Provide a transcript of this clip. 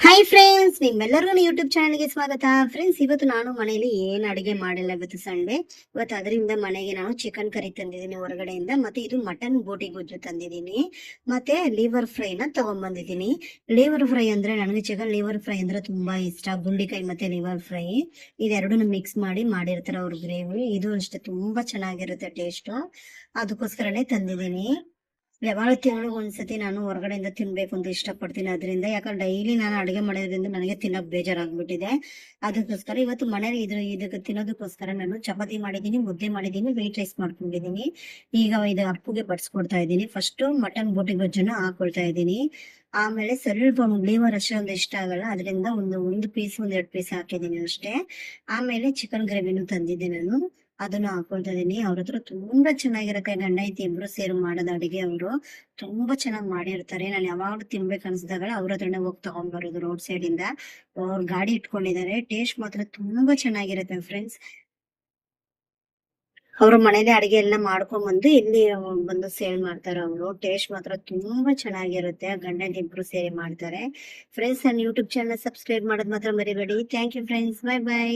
Hi friends, ನಿಮ್ಮೆಲ್ಲರಿಗೂ YouTube ಚಾನಲ್ಗೆ ಸ್ವಾಗತ. ಫ್ರೆಂಡ್ಸ್, ಇವತ್ತು ನಾನು ಮನೆಯಲ್ಲಿ ಏನು ಅಡಿಗೆ ಮಾಡಿಲ್ಲ. ಇವತ್ತು ಸಂಡೇ. ಇವತ್ತು ಅದರಿಂದ ಮನೆಗೆ ನಾನು ಚಿಕನ್ ಕರಿ ತಂದಿದ್ದೀನಿ ಹೊರಗಡೆಯಿಂದ. ಮತ್ತೆ ಇದು ಮಟನ್ ಬೋಟಿ ಗೊಜ್ಜು ತಂದಿದ್ದೀನಿ. ಮತ್ತೆ ಲಿವರ್ ಫ್ರೈನ ತಗೊಂಡ್ಬಂದಿದ್ದೀನಿ. ಲಿವರ್ ಫ್ರೈ ಅಂದ್ರೆ ನನಗೆ ಚಿಕನ್ ಲಿವರ್ ಫ್ರೈ ಅಂದ್ರೆ ತುಂಬಾ ಇಷ್ಟ. ಗುಂಡಿಕಾಯಿ ಮತ್ತೆ ಲಿವರ್ ಫ್ರೈ ಇದೆರಡನ್ನು ಮಿಕ್ಸ್ ಮಾಡಿ ಮಾಡಿರ್ತಾರೆ ಅವ್ರ ಗ್ರೇವಿ. ಇದು ಅಷ್ಟೇ ತುಂಬಾ ಚೆನ್ನಾಗಿರುತ್ತೆ ಟೇಸ್ಟ್. ಅದಕ್ಕೋಸ್ಕರನೇ ತಂದಿದ್ದೀನಿ. ಯಾವಾಗ ತಿಂಗಳಿಗೆ ಒಂದ್ಸತಿ ನಾನು ಹೊರಗಡೆಯಿಂದ ತಿನ್ಬೇಕು ಅಂತ ಇಷ್ಟಪಡ್ತೀನಿ. ಅದರಿಂದ ಯಾಕಂದ್ರೆ ಡೈಲಿ ನಾನು ಅಡುಗೆ ಮಾಡೋದ್ರಿಂದ ನನಗೆ ತಿನ್ನೋಕೆ ಬೇಜಾರಾಗ್ಬಿಟ್ಟಿದೆ. ಅದಕ್ಕೋಸ್ಕರ ಇವತ್ತು ಮನೇಲಿ ಇದಕ್ಕೆ ತಿನ್ನೋದಕ್ಕೋಸ್ಕರ ನಾನು ಚಪಾತಿ ಮಾಡಿದ್ದೀನಿ, ಮುದ್ದೆ ಮಾಡಿದ್ದೀನಿ, ವೈಟ್ ರೈಸ್ ಮಾಡ್ಕೊಂಡಿದ್ದೀನಿ. ಈಗ ಇದು ಅಪ್ಪುಗೆ ಬಡಿಸ್ಕೊಡ್ತಾ ಇದ್ದೀನಿ. ಫಸ್ಟ್ ಮಟನ್ ಬೋಟಿ ಗೊಜ್ಜನ್ನು ಹಾಕೊಳ್ತಾ ಇದ್ದೀನಿ. ಆಮೇಲೆ ಸ್ವಲ್ಪ ಲಿವರ್ ಅಷ್ಟೇ ಒಂದು ಇಷ್ಟ ಆಗಲ್ಲ, ಅದರಿಂದ ಒಂದು ಪೀಸ್ ಒಂದೆರಡು ಪೀಸ್ ಹಾಕಿದ್ದೀನಿ ಅಷ್ಟೇ. ಆಮೇಲೆ ಚಿಕನ್ ಗ್ರೇವಿನೂ ತಂದಿದ್ದೆ ನಾನು, ಅದನ್ನು ಹಾಕೊಳ್ತಾ ಇದೀನಿ. ಅವ್ರ ಹತ್ರ ತುಂಬಾ ಚೆನ್ನಾಗಿರುತ್ತೆ. ಗಂಡ ಐತಿ ಇಬ್ರು ಸೇರಿ ಮಾಡೋದು ಅಡಿಗೆ. ಅವರು ತುಂಬಾ ಚೆನ್ನಾಗಿ ಮಾಡಿರ್ತಾರೆ. ನಾನು ಯಾವಾಗ್ಲೂ ತಿನ್ಬೇಕು ಅನ್ಸಿದಾಗ ಅವ್ರ ಹತ್ರನೇ ಹೋಗಿ ತಗೊಂಡ್ಬರೋದು ರೋಡ್ ಸೈಡ್ ಇಂದ. ಅವ್ರ ಗಾಡಿ ಇಟ್ಕೊಂಡಿದ್ದಾರೆ. ಟೇಸ್ಟ್ ಮಾತ್ರ ತುಂಬಾ ಚೆನ್ನಾಗಿರುತ್ತೆ ಫ್ರೆಂಡ್ಸ್. ಅವ್ರ ಮನೇಲಿ ಅಡಿಗೆ ಎಲ್ಲ ಮಾಡ್ಕೊಂಡ್ ಬಂದು ಇಲ್ಲಿ ಬಂದು ಸೇಲ್ ಮಾಡ್ತಾರೆ. ಅವರು ಟೇಸ್ಟ್ ಮಾತ್ರ ತುಂಬಾ ಚೆನ್ನಾಗಿರುತ್ತೆ. ಗಂಡನ ಇಬ್ರು ಸೇರಿ ಮಾಡ್ತಾರೆ. ಫ್ರೆಂಡ್ಸ್, ನನ್ನ ಯೂಟ್ಯೂಬ್ ಚಾನಲ್ ಸಬ್ಸ್ಕ್ರೈಬ್ ಮಾಡೋದು ಮಾತ್ರ ಮರಿಬೇಡಿ. Thank you friends, bye by.